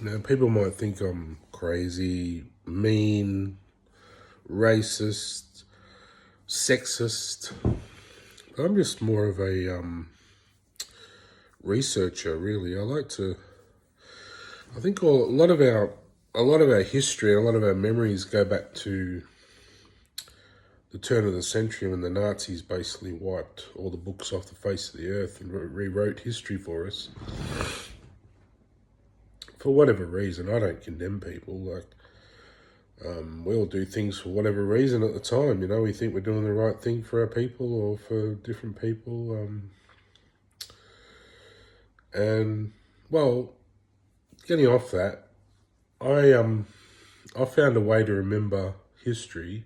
Now, people might think I'm crazy, mean, racist, sexist. But I'm just more of a researcher, really. I think a lot of our history, a lot of our memories go back to the turn of the century when the Nazis basically wiped all the books off the face of the earth and rewrote history for us. For whatever reason, I don't condemn people. We all do things for whatever reason at the time. You know, we think we're doing the right thing for our people or for different people. And well, getting off that, I found a way to remember history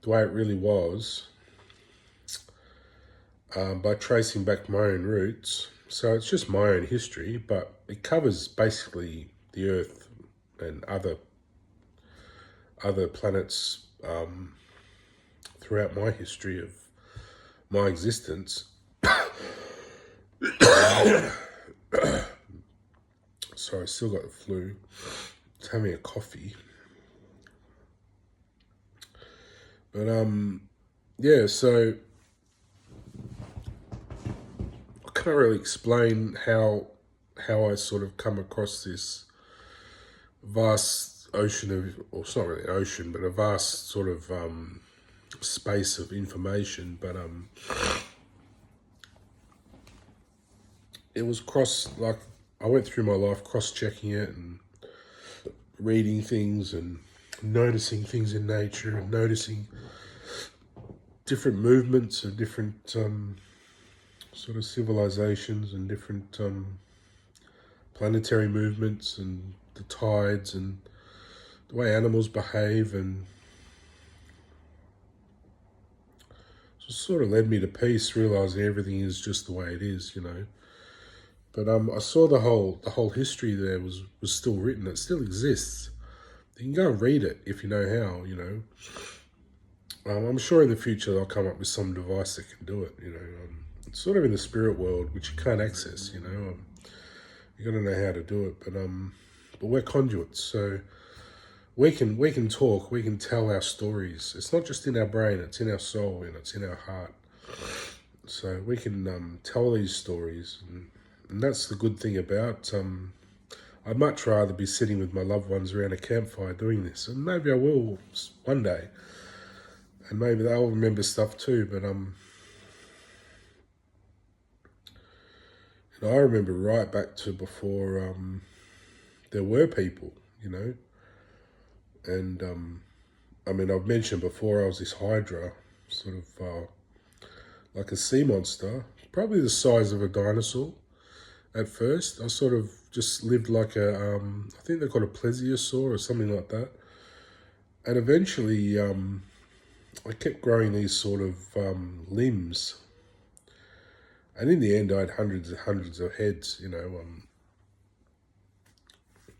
the way it really was by tracing back my own roots. So it's just my own history, but it covers basically the Earth and other planets throughout my history of my existence. Sorry, I still got the flu. Just having a coffee. But yeah, so I can't really explain how I sort of come across this vast ocean of, or it's not really an ocean, but a vast sort of space of information. But it was I went through my life cross-checking it and reading things and noticing things in nature and noticing different movements of different sort of civilizations and different planetary movements and the tides and the way animals behave, and so it sort of led me to peace, realizing everything is just the way it is, you know. But I saw the whole history there was still written. It still exists. You can go and read it if you know how, you know. I'm sure in the future they'll come up with some device that can do it, you know. It's sort of in the spirit world, which you can't access, you know. You got to know how to do it, but we're conduits, so we can talk, we can tell our stories. It's not just in our brain; it's in our soul, and it's in our heart. So we can tell these stories, and that's the good thing about. I'd much rather be sitting with my loved ones around a campfire doing this, and maybe I will one day, and maybe they'll remember stuff too. But and I remember right back to before there were people, you know, and I mean, I've mentioned before I was this hydra, sort of like a sea monster, probably the size of a dinosaur. At first, I sort of just lived like I think they call it a plesiosaur or something like that. And eventually, I kept growing these sort of limbs. And in the end, I had hundreds and hundreds of heads, you know.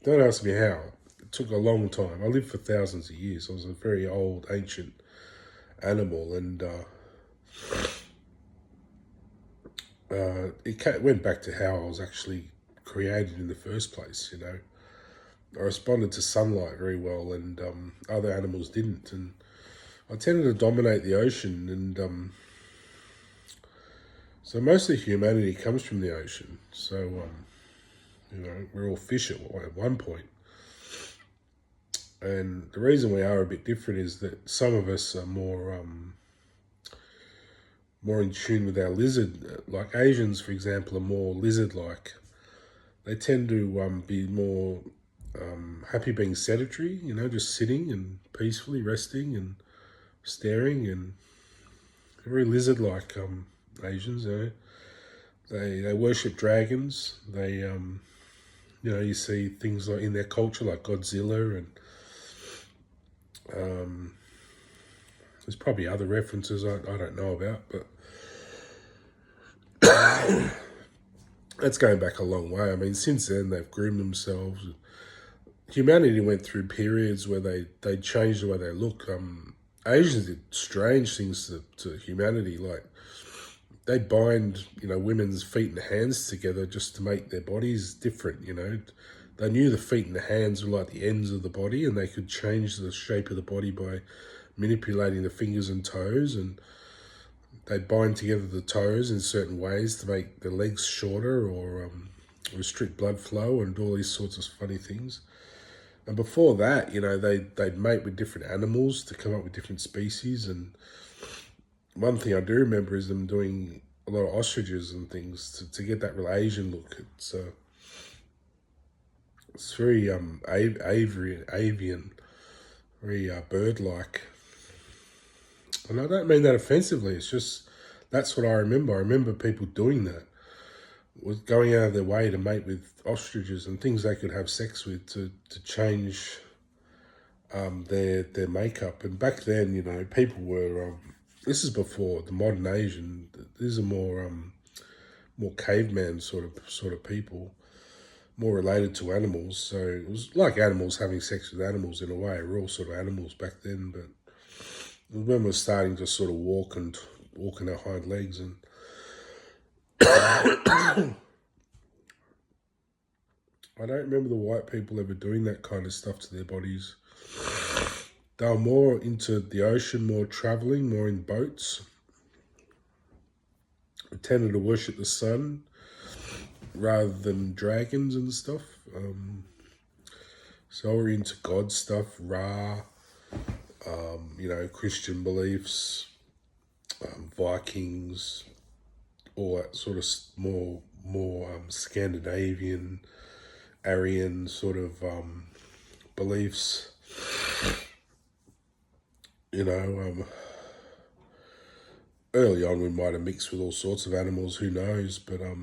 Don't ask me how. It took a long time. I lived for thousands of years. I was a very old, ancient animal, and it went back to how I was actually created in the first place, you know. I responded to sunlight very well, and other animals didn't. And I tended to dominate the ocean, and so most of humanity comes from the ocean. So, you know, we're all fish at one point. And the reason we are a bit different is that some of us are more in tune with our lizard. Like Asians, for example, are more lizard-like. They tend to be more happy being sedentary, you know, just sitting and peacefully resting and staring, and they're very lizard-like Asians. You know, they worship dragons. They you know, you see things like in their culture like Godzilla, and there's probably other references I don't know about, but that's going back a long way. I mean, since then they've groomed themselves. Humanity went through periods where they changed the way they look. Asians did strange things to humanity, like they bind, you know, women's feet and hands together just to make their bodies different, you know, they knew the feet and the hands were like the ends of the body, and they could change the shape of the body by manipulating the fingers and toes, and they'd bind together the toes in certain ways to make the legs shorter or restrict blood flow and do all these sorts of funny things. And before that, they'd mate with different animals to come up with different species. And one thing I do remember is them doing a lot of ostriches and things to get that real Asian look. It's very avian, very bird-like. And I don't mean that offensively. It's just that's what I remember. I remember people doing that, was going out of their way to mate with ostriches and things they could have sex with to change their makeup. And back then, people were. This is before the modern Asian. These are more caveman sort of people, more related to animals. So it was like animals having sex with animals in a way. We're all sort of animals back then, but when we're starting to sort of walk on our hind legs, and I don't remember the white people ever doing that kind of stuff to their bodies. They were more into the ocean, more traveling, more in boats. They tended to worship the sun rather than dragons and stuff. So we're into God stuff, Ra, Christian beliefs, Vikings, all that sort of more Scandinavian, Aryan sort of beliefs. Early on we might have mixed with all sorts of animals, who knows, but I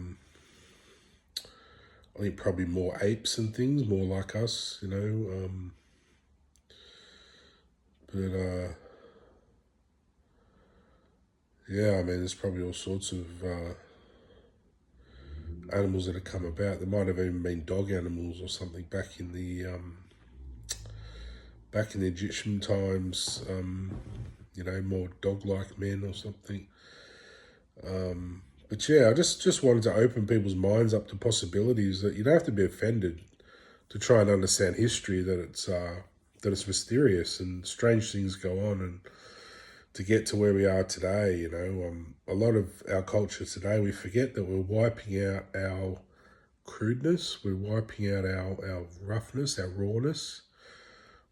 think probably more apes and things, more like us, there's probably all sorts of animals that have come about. There might have even been dog animals or something back in the Egyptian times, more dog-like men or something. But yeah, I just wanted to open people's minds up to possibilities that you don't have to be offended to try and understand history, that it's mysterious and strange things go on, and to get to where we are today. A lot of our culture today, we forget that we're wiping out our crudeness, we're wiping out our roughness, our rawness,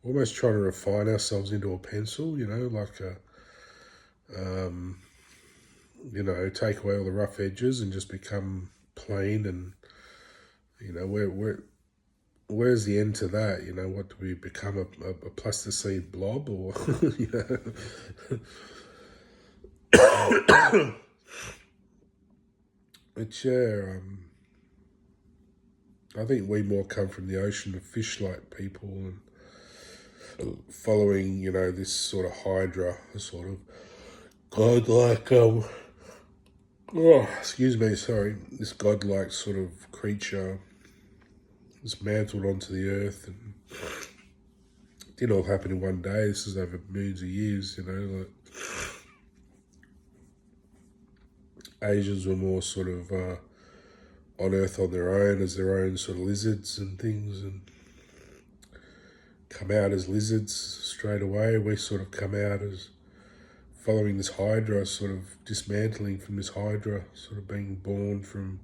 almost trying to refine ourselves into a pencil, take away all the rough edges and just become plain. And where's the end to that? What do we become, a plasticine blob, or But yeah, I think we more come from the ocean of fish-like people, and following, this sort of hydra, sort of godlike, this godlike sort of creature was mantled onto the earth, and it didn't all happen in one day. This is over millions of years, Asians were more sort of on earth on their own, as their own sort of lizards and things, and come out as lizards straight away. We sort of come out as following this hydra, sort of dismantling from this hydra, sort of being born from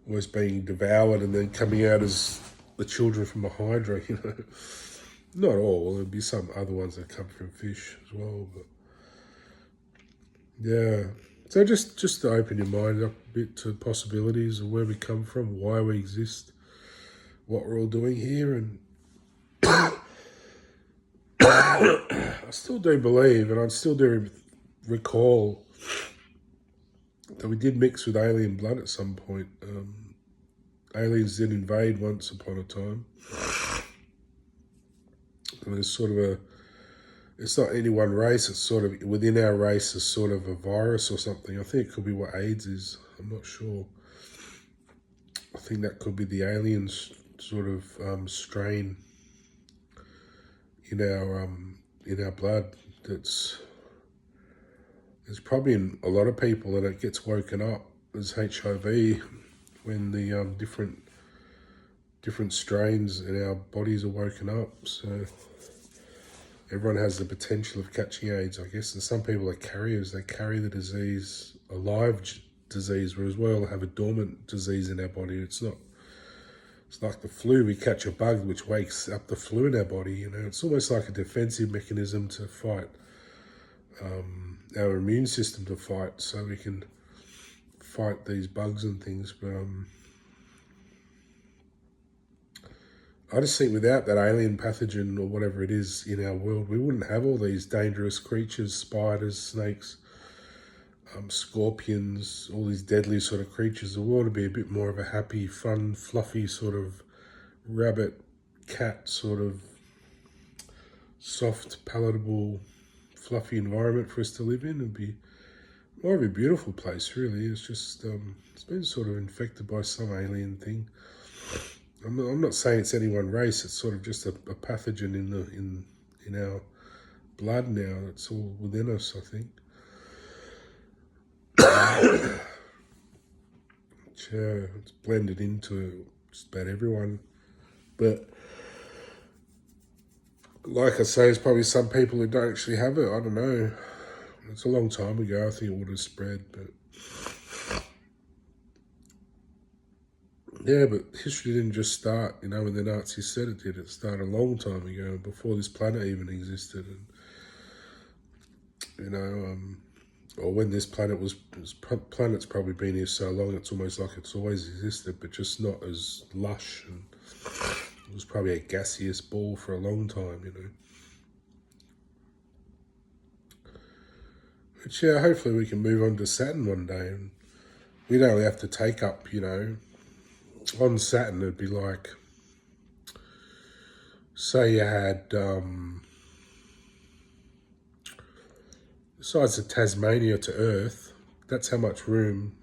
almost being devoured and then coming out as the children from the hydra, Not all, there'd be some other ones that come from fish as well, but yeah. So just to open your mind up a bit to possibilities of where we come from, why we exist, what we're all doing here. And I still do believe, and I still do recall, that we did mix with alien blood at some point. Aliens did invade once upon a time. And there's sort of it's not any one race, it's sort of within our race is sort of a virus or something. I think it could be what AIDS is. I'm not sure. I think that could be the alien sort of strain in our blood. There's probably in a lot of people that it gets woken up as HIV when the different different strains in our bodies are woken up. So everyone has the potential of catching AIDS, I guess. And some people are carriers. They carry the disease, a live disease, whereas we all have a dormant disease in our body. It's like the flu. We catch a bug which wakes up the flu in our body. You know, it's almost like a defensive mechanism to fight our immune system to fight, so we can fight these bugs and things. But I just think without that alien pathogen or whatever it is in our world, we wouldn't have all these dangerous creatures, spiders, snakes, scorpions, all these deadly sort of creatures. The world would be a bit more of a happy, fun, fluffy sort of rabbit, cat sort of soft, palatable, fluffy environment for us to live in. It'd be more of a beautiful place, really. It's just it's been sort of infected by some alien thing. I'm not saying it's any one race. It's sort of just a pathogen in our blood now. It's all within us, I think. It's blended into just about everyone. But like I say, there's probably some people who don't actually have it. I don't know. It's a long time ago. I think it would have spread, but yeah, but history didn't just start, you know, when the Nazis said it did. It started a long time ago, before this planet even existed. And, you know, or when this planet planet's probably been here so long, it's almost like it's always existed, but just not as lush. And it was probably a gaseous ball for a long time, you know. But yeah, hopefully we can move on to Saturn one day, and we'd only have to take up, you know, on Saturn it'd be like, say you had, besides the Tasmania to Earth, that's how much room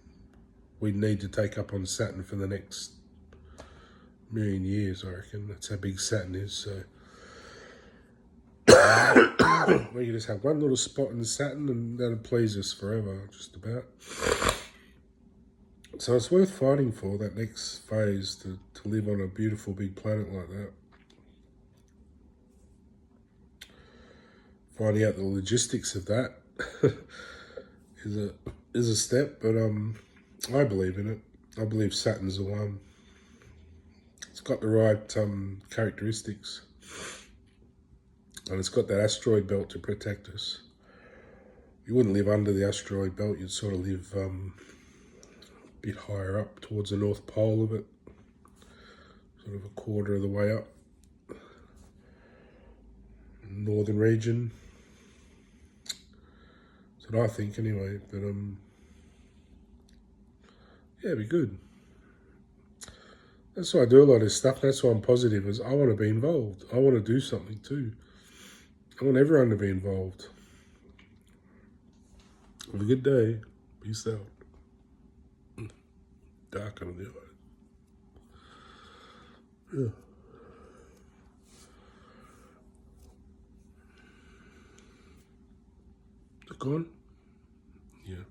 we'd need to take up on Saturn for the next million years, I reckon. That's how big Saturn is, so we could just have one little spot in Saturn and that'd please us forever, just about. So it's worth fighting for, that next phase, to live on a beautiful big planet like that. Finding out the logistics of that is a step, but I believe in it. I believe Saturn's the one. It's got the right characteristics, and it's got that asteroid belt to protect us. You wouldn't live under the asteroid belt. You'd sort of live a bit higher up towards the North Pole of it, sort of a quarter of the way up, northern region. That's what I think anyway, but yeah, it'd be good. That's why I do a lot of this stuff. That's why I'm positive, is I want to be involved. I want to do something too. I want everyone to be involved. Have a good day. Peace out. Dark on the eye. Yeah. Is it gone? Yeah.